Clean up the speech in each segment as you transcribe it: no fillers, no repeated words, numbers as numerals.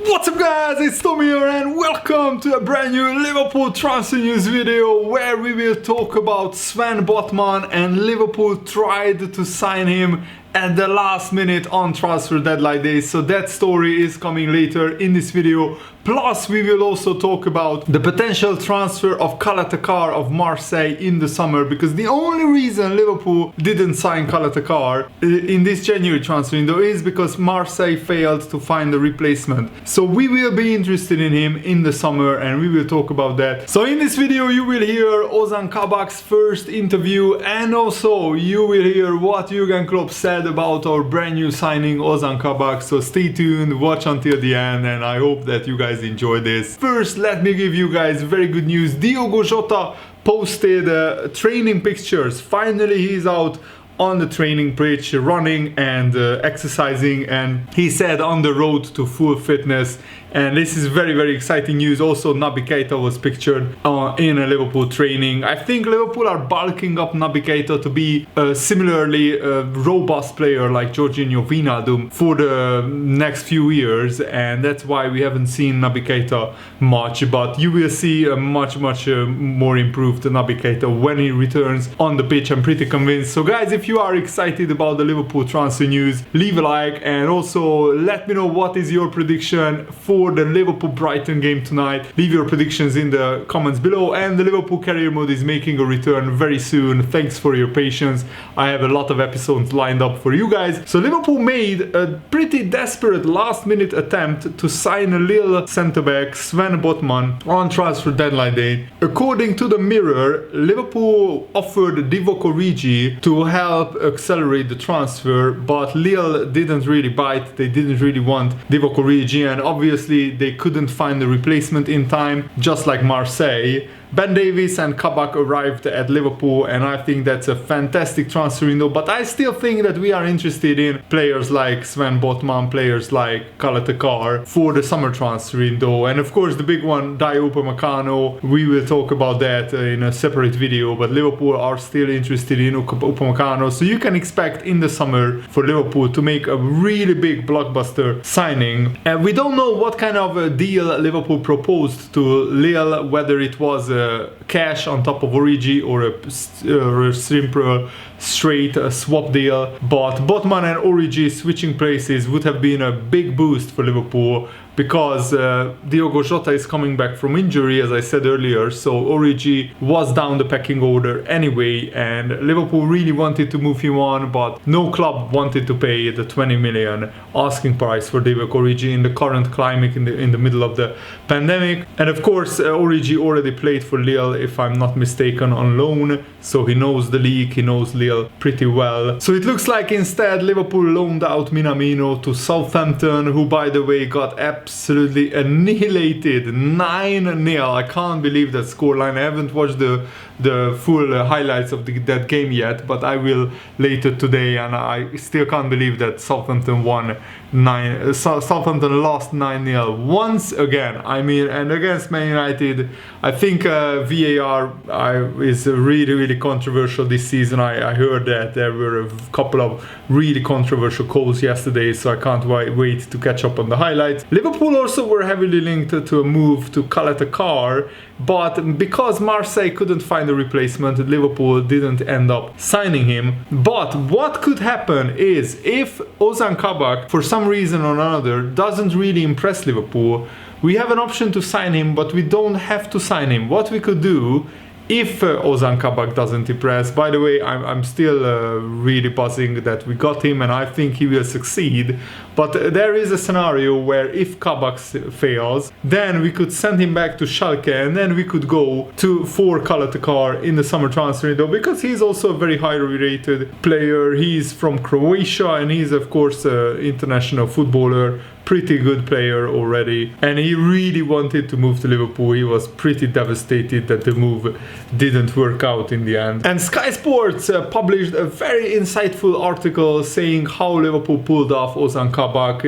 What's up guys, it's Tommy here and welcome to a brand new Liverpool transfer news video where we will talk about Sven Botman, and Liverpool tried to sign him at the last minute on transfer deadline day, so that story is coming later in this video. Plus we will also talk about the potential transfer of Kabak of Marseille in the summer, because the only reason Liverpool didn't sign Kabak in this January transfer window is because Marseille failed to find a replacement. So we will be interested in him in the summer and we will talk about that. So in this video you will hear Ozank Kabak's first interview, and also you will hear what Jurgen Klopp said about our brand new signing Ozank Kabak. So stay tuned, watch until the end, and I hope that you guys enjoy this. First, let me give you guys very good news. Diogo Jota posted training pictures. Finally he's out on the training pitch, running and exercising, and he said on the road to full fitness. And this is very exciting news. Also Naby Keita was pictured in a Liverpool training. I think Liverpool are bulking up Naby Keita to be a similarly robust player like Jorginho Wijnaldum for the next few years, and that's why we haven't seen Naby Keita much, but you will see a much more improved Naby Keita when he returns on the pitch. I'm pretty convinced. So guys, if you are excited about the Liverpool transfer news, leave a like, and also let me know what is your prediction for the Liverpool-Brighton game tonight. Leave your predictions in the comments below, and the Liverpool career mode is making a return very soon. Thanks for your patience. I have a lot of episodes lined up for you guys. So Liverpool made a pretty desperate last-minute attempt to sign a Lille centre-back, Sven Botman, on transfer deadline day. According to the Mirror, Liverpool offered Divock Origi to help accelerate the transfer, but Lille didn't really bite. They didn't really want Divock Origi, and obviously they couldn't find a replacement in time, just like Marseille. Ben Davies and Kabak arrived at Liverpool, and I think that's a fantastic transfer window, but I still think that we are interested in players like Sven Botman, players like Kabak for the summer transfer window. And of course the big one, Dayot Upamecano, we will talk about that in a separate video, but Liverpool are still interested in Upamecano, so you can expect in the summer for Liverpool to make a really big blockbuster signing. And we don't know what kind of a deal Liverpool proposed to Lille, whether it was cash on top of Origi or a simple straight swap deal, but Botman and Origi switching places would have been a big boost for Liverpool, because Diogo Jota is coming back from injury, as I said earlier, so Origi was down the pecking order anyway, and Liverpool really wanted to move him on, but no club wanted to pay the 20 million asking price for Divock Origi in the current climate, in the middle of the pandemic. And of course Origi already played for Lille, if I'm not mistaken, on loan, so he knows the league, he knows Lille pretty well. So it looks like instead Liverpool loaned out Minamino to Southampton, who by the way got absolutely annihilated, 9-0. I can't believe that scoreline. I haven't watched the full highlights of that game yet, but I will later today, and I still can't believe that Southampton lost 9-0 once again. I mean, and against Man United, I think VAR is really controversial this season. I heard that there were a couple of really controversial calls yesterday, so I can't wait to catch up on the highlights. Liverpool also were heavily linked to a move to Kabak, but because Marseille couldn't find a replacement, Liverpool didn't end up signing him. But what could happen is, if Ozank Kabak for some reason or another doesn't really impress Liverpool, we have an option to sign him, but we don't have to sign him. What we could do if Ozank Kabak doesn't impress, by the way, I'm still really buzzing that we got him, and I think he will succeed. But there is a scenario where if Kabak fails, then we could send him back to Schalke, and then we could go for Kabak in the summer transfer window, because he's also a very highly rated player. He's from Croatia, and he's of course an international footballer, pretty good player already, and he really wanted to move to Liverpool. He was pretty devastated that the move didn't work out in the end. And Sky Sports published a very insightful article saying how Liverpool pulled off Ozank Kabak.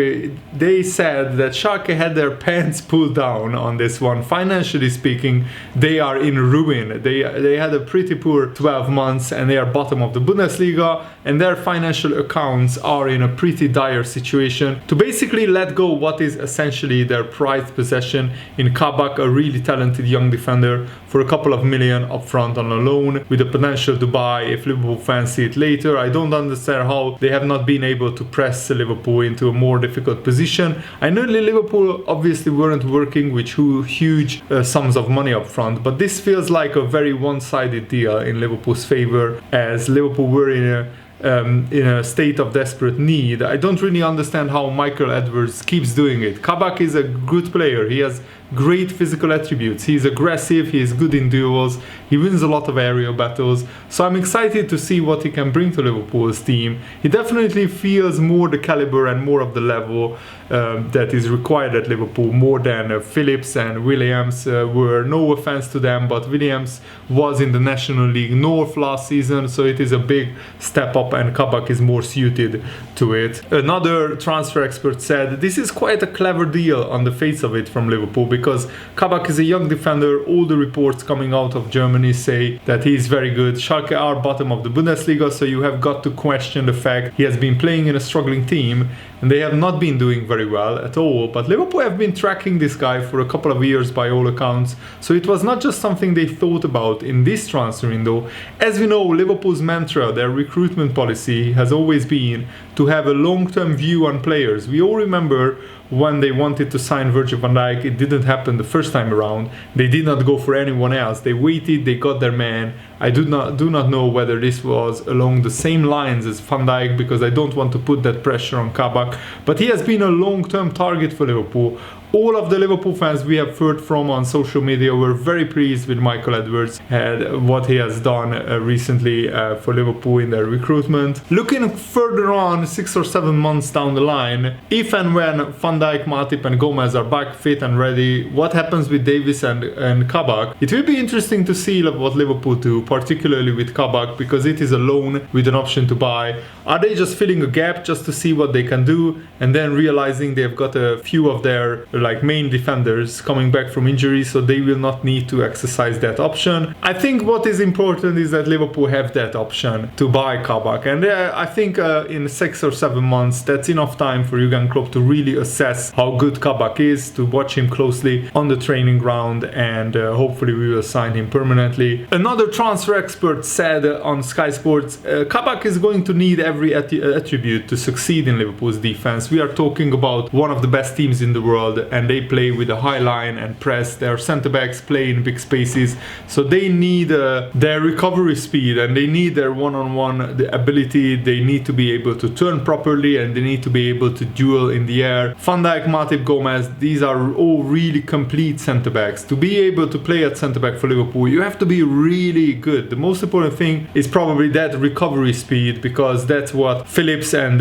They said that Schalke had their pants pulled down on this one. Financially speaking, they are in ruin. They had a pretty poor 12 months and they are bottom of the Bundesliga. and their financial accounts are in a pretty dire situation to basically let go what is essentially their prized possession in Kabak, a really talented young defender, for a couple of million upfront on a loan with the potential to buy if Liverpool fancy it later. I don't understand how they have not been able to press Liverpool into a more difficult position. I know Liverpool obviously weren't working with huge sums of money up front, but this feels like a very one-sided deal in Liverpool's favor, as Liverpool were in a state of desperate need. I don't really understand how Michael Edwards keeps doing it. Kabak is a good player. He has great physical attributes. He's aggressive, he is good in duels, he wins a lot of aerial battles. So I'm excited to see what he can bring to Liverpool's team. He definitely feels more the caliber and more of the level that is required at Liverpool, more than Phillips and Williams were. No offense to them, but Williams was in the National League North last season, so it is a big step up, and Kabak is more suited to it. Another transfer expert said this is quite a clever deal on the face of it from Liverpool, because Kabak is a young defender. All the reports coming out of Germany say that he is very good. Schalke are bottom of the Bundesliga, so you have got to question the fact he has been playing in a struggling team, and they have not been doing very well at all. But Liverpool have been tracking this guy for a couple of years by all accounts, so it was not just something they thought about in this transfer window. As we know, Liverpool's mantra, their recruitment policy, has always been to have a long-term view on players. We all remember when they wanted to sign Virgil van Dijk, it didn't happen the first time around. They did not go for anyone else. They waited, they got their man. I do not know whether this was along the same lines as Van Dijk, because I don't want to put that pressure on Kabak, but he has been a long-term target for Liverpool. All of the Liverpool fans we have heard from on social media were very pleased with Michael Edwards and what he has done recently for Liverpool in their recruitment. Looking further on, 6 or 7 months down the line, if and when Van Dijk, Matip and Gomez are back fit and ready, what happens with Davies and Kabak? It will be interesting to see what Liverpool do, particularly with Kabak, because it is a loan with an option to buy. Are they just filling a gap just to see what they can do, and then realizing they've got a few of their main defenders coming back from injury, so they will not need to exercise that option? I think what is important is that Liverpool have that option to buy Kabak, and I think in 6 or 7 months that's enough time for Jurgen Klopp to really assess how good Kabak is, to watch him closely on the training ground, and hopefully we will sign him permanently. Another transfer expert said on Sky Sports, Kabak is going to need every attribute to succeed in Liverpool's defense. We are talking about one of the best teams in the world, and they play with a high line and press. Their centre-backs play in big spaces, so they need their recovery speed, and they need their one-on-one ability. They need to be able to turn properly, and they need to be able to duel in the air. Van Dijk, Matip, Gomez, these are all really complete centre-backs. To be able to play at centre-back for Liverpool, you have to be really good. The most important thing is probably that recovery speed, because that's what Phillips and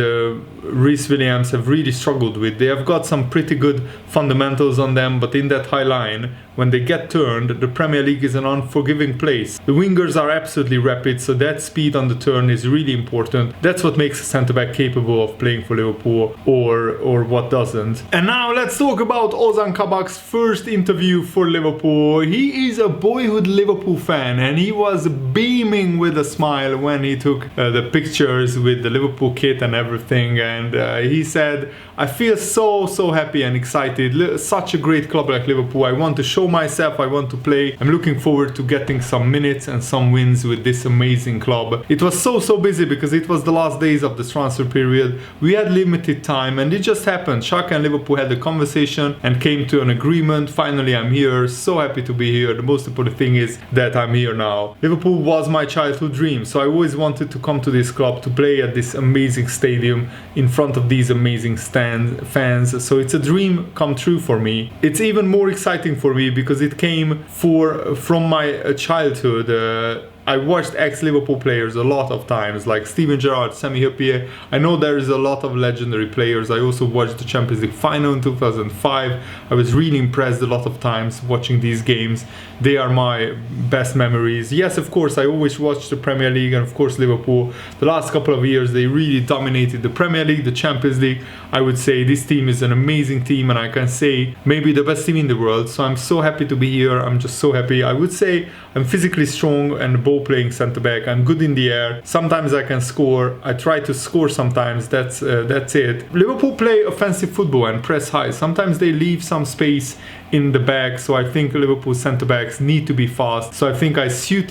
Reece Williams have really struggled with. They have got some pretty good fundamentals on them, but in that high line, when they get turned, the Premier League is an unforgiving place. The wingers are absolutely rapid, so that speed on the turn is really important. That's what makes a centre-back capable of playing for Liverpool, or what doesn't. And now let's talk about Ozank Kabak's first interview for Liverpool. He is a boyhood Liverpool fan, and he was beaming with a smile when he took the pictures with the Liverpool kit and everything, and he said, I feel so happy and excited. Such a great club like Liverpool. I want to show myself, I want to play. I'm looking forward to getting some minutes and some wins with this amazing club. It was so busy because it was the last days of the transfer period. We had limited time, and it just happened. Schalke and Liverpool had a conversation and came to an agreement. Finally, I'm here. So happy to be here. The most important thing is that I'm here now. Liverpool was my childhood dream, so I always wanted to come to this club, to play at this amazing stadium in front of these amazing fans. So it's a dream come true for me. It's even more exciting for me because it came from my childhood. I watched ex-Liverpool players a lot of times, like Steven Gerrard, Sami Hyypiä. I know there is a lot of legendary players. I also watched the Champions League final in 2005. I was really impressed a lot of times watching these games. They are my best memories. Yes, of course, I always watched the Premier League, and of course Liverpool. The last couple of years, they really dominated the Premier League, the Champions League. I would say this team is an amazing team, and I can say maybe the best team in the world. So I'm so happy to be here. I'm just so happy. I would say I'm physically strong and ball playing centre back. I'm good in the air. Sometimes I can score. I try to score sometimes. That's it. Liverpool play offensive football and press high. Sometimes they leave some space in the back, so I think Liverpool centre backs need to be fast. So I think I suit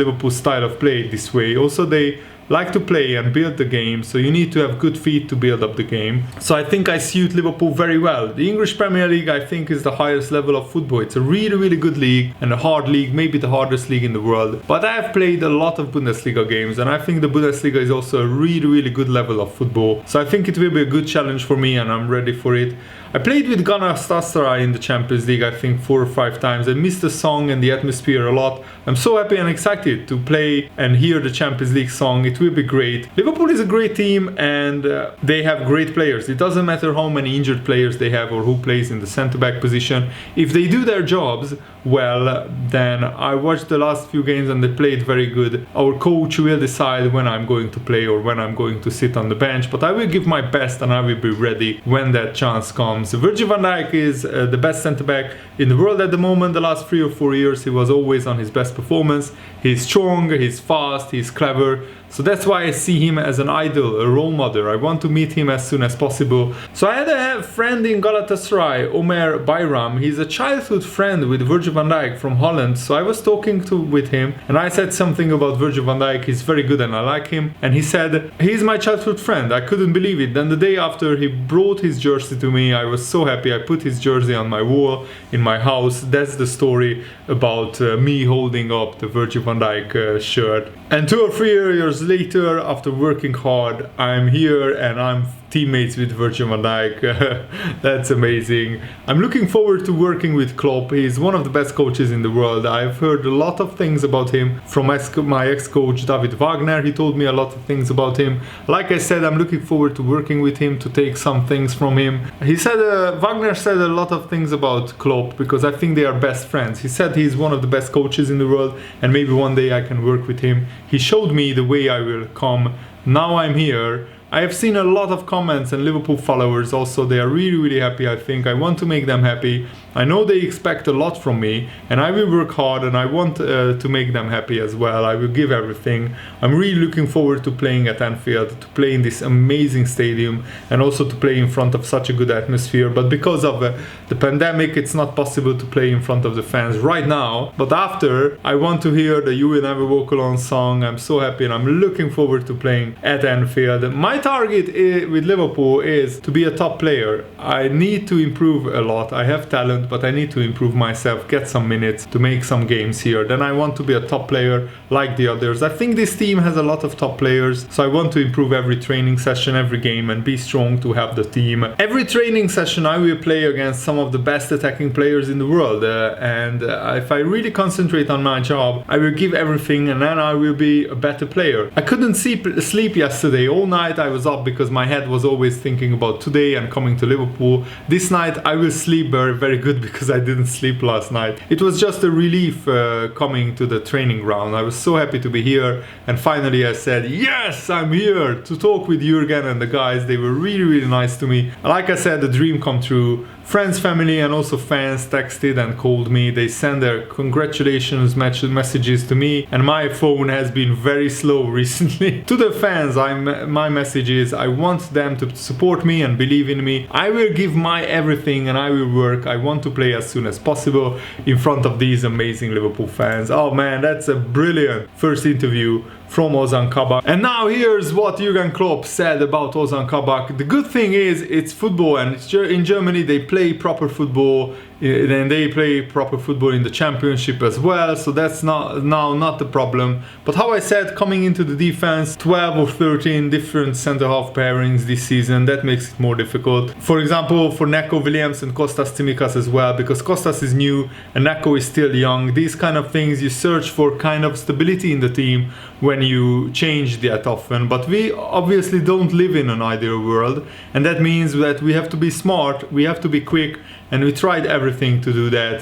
Liverpool style of play this way. Also, they like to play and build the game, so you need to have good feet to build up the game. So I think I suit Liverpool very well. The English Premier League, I think, is the highest level of football. It's a really, really good league and a hard league, maybe the hardest league in the world. But I have played a lot of Bundesliga games, and I think the Bundesliga is also a really, really good level of football. So I think it will be a good challenge for me, and I'm ready for it. I played with Galatasaray in the Champions League, I think 4 or 5 times. I missed the song and the atmosphere a lot. I'm so happy and excited to play and hear the Champions League song. It will be great. Liverpool is a great team, and they have great players. It doesn't matter how many injured players they have or who plays in the centre-back position. If they do their jobs well, then I watched the last few games and they played very good. Our coach will decide when I'm going to play or when I'm going to sit on the bench, but I will give my best and I will be ready when that chance comes. Virgil van Dijk is the best centre-back in the world at the moment. The last 3 or 4 years he was always on his best performance. He's strong, he's fast, he's clever. So that's why I see him as an idol, a role model. I want to meet him as soon as possible. So I had a friend in Galatasaray, Omer Bayram. He's a childhood friend with Virgil van Dijk from Holland. So I was talking with him and I said something about Virgil van Dijk. He's very good and I like him. And he said, he's my childhood friend. I couldn't believe it. Then the day after he brought his jersey to me, I was so happy. I put his jersey on my wall in my house. That's the story about me holding up the Virgil van Dijk shirt. And 2 or 3 years later, after working hard, I'm here and I'm teammates with Virgil van Dijk. That's amazing. I'm looking forward to working with Klopp. He's one of the best coaches in the world. I've heard a lot of things about him from my ex-coach David Wagner. He told me a lot of things about him. Like I said, I'm looking forward to working with him, to take some things from him. He said, Wagner said a lot of things about Klopp because I think they are best friends. He said he's one of the best coaches in the world and maybe one day I can work with him. He showed me the way I will come. Now I'm here. I have seen a lot of comments and Liverpool followers also. They are really, really happy, I think. I want to make them happy. I know they expect a lot from me and I will work hard and I want to make them happy as well. I will give everything. I'm really looking forward to playing at Anfield, to play in this amazing stadium and also to play in front of such a good atmosphere. But because of the pandemic, it's not possible to play in front of the fans right now. But after, I want to hear the You Will Never Walk Alone song. I'm so happy and I'm looking forward to playing at Anfield. My target with Liverpool is to be a top player. I need to improve a lot. I have talent, but I need to improve myself, get some minutes to make some games here. Then I want to be a top player like the others. I think this team has a lot of top players, so I want to improve every training session, every game, and be strong to have the team. Every training session I will play against some of the best attacking players in the world, and if I really concentrate on my job, I will give everything and then I will be a better player. I couldn't sleep yesterday. All night I was up because my head was always thinking about today and coming to Liverpool. This night I will sleep very, very good because I didn't sleep last night. It was just a relief coming to the training ground. I was so happy to be here and finally I said, yes, I'm here to talk with Jurgen and the guys. They were really, really nice to me. Like I said, the dream come true. Friends, family and also fans texted and called me. They sent their congratulations messages to me and my phone has been very slow recently. To the fans, my message is I want them to support me and believe in me. I will give my everything and I will work. I want to play as soon as possible in front of these amazing Liverpool fans. Oh man, that's a brilliant first interview from Ozank Kabak. And now here's what Jurgen Klopp said about Ozank Kabak. The good thing is it's football and in Germany they play proper football and they play proper football in the championship as well, so that's not the problem. But how I said, coming into the defense, 12 or 13 different centre-half pairings this season, that makes it more difficult. For example, for Neco Williams and Kostas Tsimikas as well, because Kostas is new and Neco is still young. These kind of things, you search for kind of stability in the team when you change that often. But we obviously don't live in an ideal world, and that means that we have to be smart, we have to be quick, and we tried everything to do that.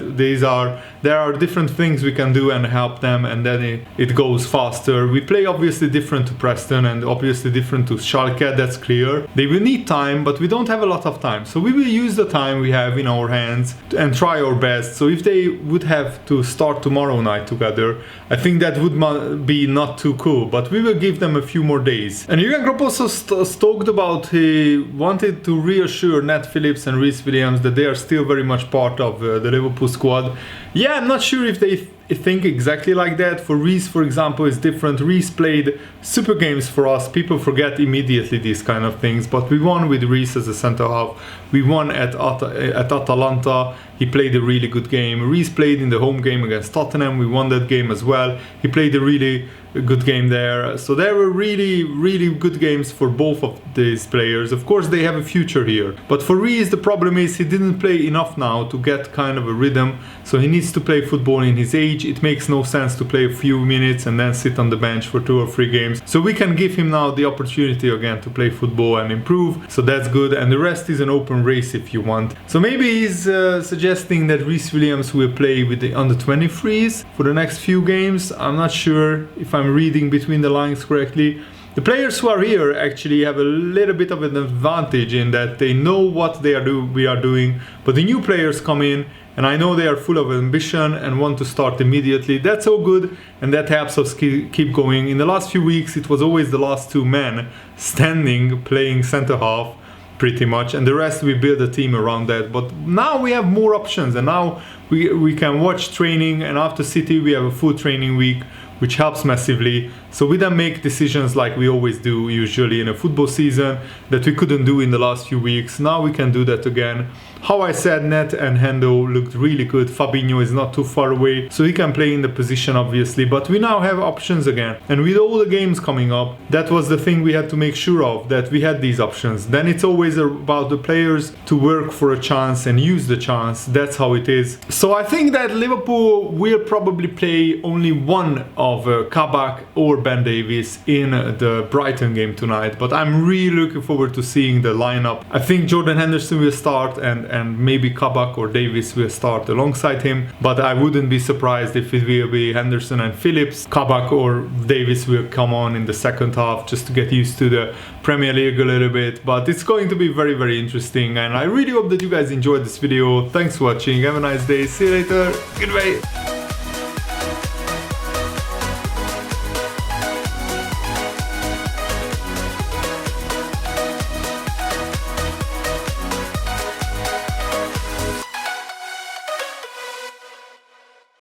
There are different things we can do and help them, and then it goes faster. We play obviously different to Preston and obviously different to Schalke, that's clear. They will need time, but we don't have a lot of time, so we will use the time we have in our hands and try our best. So if they would have to start tomorrow night together, I think that would be not too cool, but we will give them a few more days. And Jurgen Klopp also talked about he wanted to reassure Nat Phillips and Reece Williams that they are still very much part of the Liverpool squad. Yeah, I'm not sure if they think exactly like that. For Reece, for example, is different. Reece played super games for us. People forget immediately these kind of things, but we won with Reece as a centre half. We won at Atalanta. He played a really good game. Reece played in the home game against Tottenham. We won that game as well. He played a really good game there. So there were really good games for both of these players. Of course, they have a future here. But for Reece, the problem is he didn't play enough now to get kind of a rhythm. So he needs to play football in his age. It makes no sense to play a few minutes and then sit on the bench for 2 or 3 games. So we can give him now the opportunity again to play football and improve. So that's good. And the rest is an open race if you want. So maybe he's suggesting that Reece Williams will play with the under-23s for the next few games. I'm not sure if I'm reading between the lines correctly. The players who are here actually have a little bit of an advantage in that they know what we are doing, but the new players come in and I know they are full of ambition and want to start immediately. That's so good, and that helps us keep going. In the last few weeks it was always the last 2 men standing playing centre half pretty much, and the rest we build a team around that. But now we have more options, and now we can watch training, and after City we have a full training week, which helps massively. So we then make decisions like we always do usually in a football season that we couldn't do in the last few weeks. Now we can do that again. How I said, Net and Hendo looked really good. Fabinho is not too far away, so he can play in the position obviously, but we now have options again. And with all the games coming up, that was the thing we had to make sure of, that we had these options. Then it's always about the players to work for a chance and use the chance. That's how it is. So I think that Liverpool will probably play only one of Kabak or Ben Davies in the Brighton game tonight, but I'm really looking forward to seeing the lineup. I think Jordan Henderson will start and maybe Kabak or Davies will start alongside him, but I wouldn't be surprised if it will be Henderson and Phillips. Kabak or Davies will come on in the second half just to get used to the Premier League a little bit, but it's going to be very interesting, and I really hope that you guys enjoyed this video. Thanks for watching, have a nice day, see you later, goodbye.